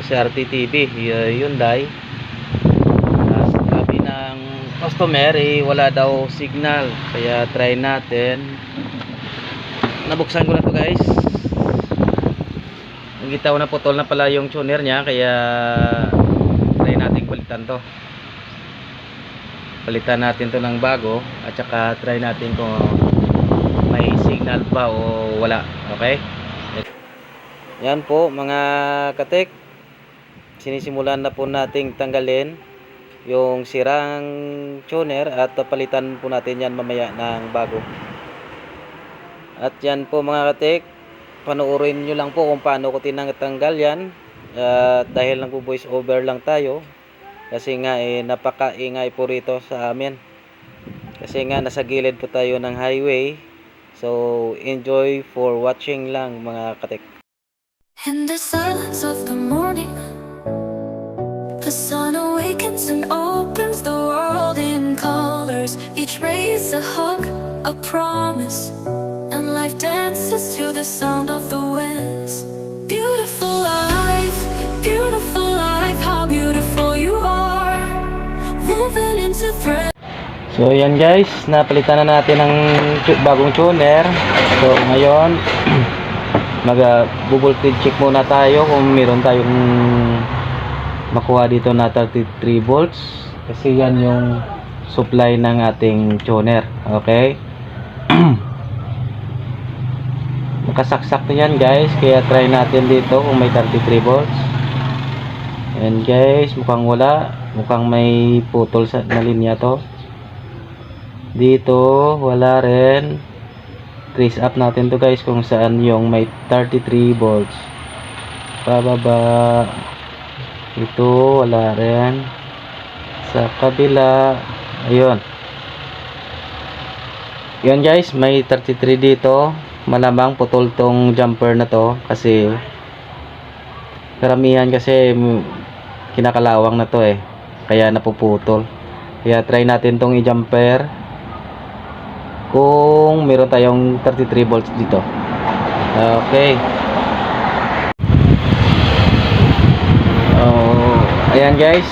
CRT TV Hyundai. Sabi ng customer wala daw signal, kaya try natin. Nabuksan ko na to guys. Nakita ko na putol na pala yung tuner niya, kaya try natin palitan to. Palitan natin to ng bago, at saka try natin kung may signal pa o wala. Okay? Yan po mga katek, sinisimulan na po nating tanggalin yung sirang tuner at palitan po natin yan mamaya ng bago. At yan po mga katek, panoorin nyo lang po kung paano ko tinatanggal yan. Dahil nagpo voice over lang tayo, kasi nga napakaingay po rito sa amin, kasi nga nasa gilid po tayo ng highway. So enjoy for watching lang mga katek. In the silence of the morning, the sun awakens and opens the world in colors. Each ray is a hug, a promise, and life dances to the sound of the winds. Beautiful life, how beautiful you are, woven into thread. So yan guys, napalitan na natin ng bagong tuner. So ngayon mag-voltage check muna tayo kung meron tayong makuha dito na 33 volts, kasi yan yung supply ng ating tuner. Okay. Nakasaksak na yan guys, kaya try natin dito kung may 33 volts. And guys, mukhang wala, mukhang may putol sa na linya to. Dito wala rin. Trace up natin to guys kung saan yung may 33 volts. Pababa. Ito wala rin. Sa kabila, ayun. Yun guys, may 33 dito. Malamang putol tong jumper na to, kasi karamihan kasi kinakalawang na to kaya napuputol. Kaya try natin tong i-jumper kung meron tayong 33 volts dito. Okay. Ayan guys,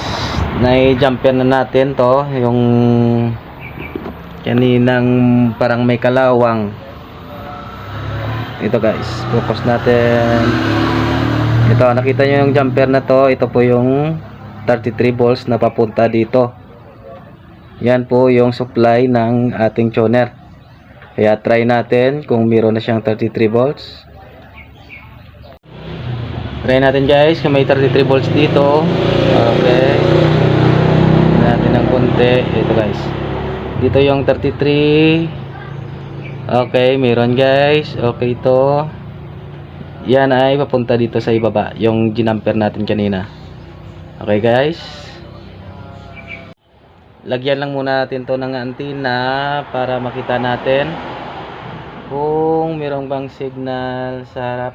nai-jumper na natin to, yung kaninang parang may kalawang. Ito guys, focus natin. Ito, nakita nyo yung jumper na to. Ito po yung 33 volts na papunta dito. Yan po yung supply ng ating tuner. Kaya try natin kung meron na siyang 33 volts. Try natin guys kung may 33 volts dito. Okay. Try natin ng konti. Ito guys, dito yung 33. Okay, meron guys. Okay, ito yan ay papunta dito sa ibaba, yung ginamper natin kanina. Okay guys, lagyan lang muna natin to ng antenna para makita natin kung mayroong bang signal sa harap.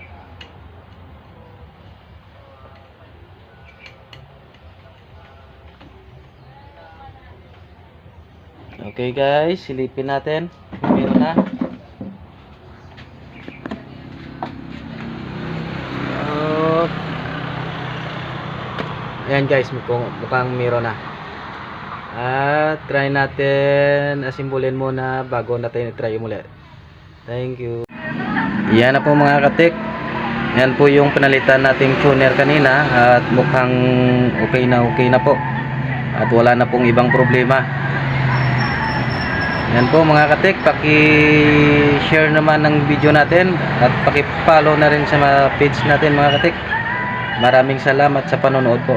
Okay guys, silipin natin kung meron na. Ayan guys, mukhang meron na. At try natin asimbulin muna bago natin i-try ulit. Thank you. Yan na po mga katik. Yan po yung pinalitan nating tuner kanina, at mukhang okay na po. At wala na pong ibang problema. Yan po mga katik, paki-share naman ng video natin at paki-follow na rin sa mga page natin mga katik. Maraming salamat sa panonood po.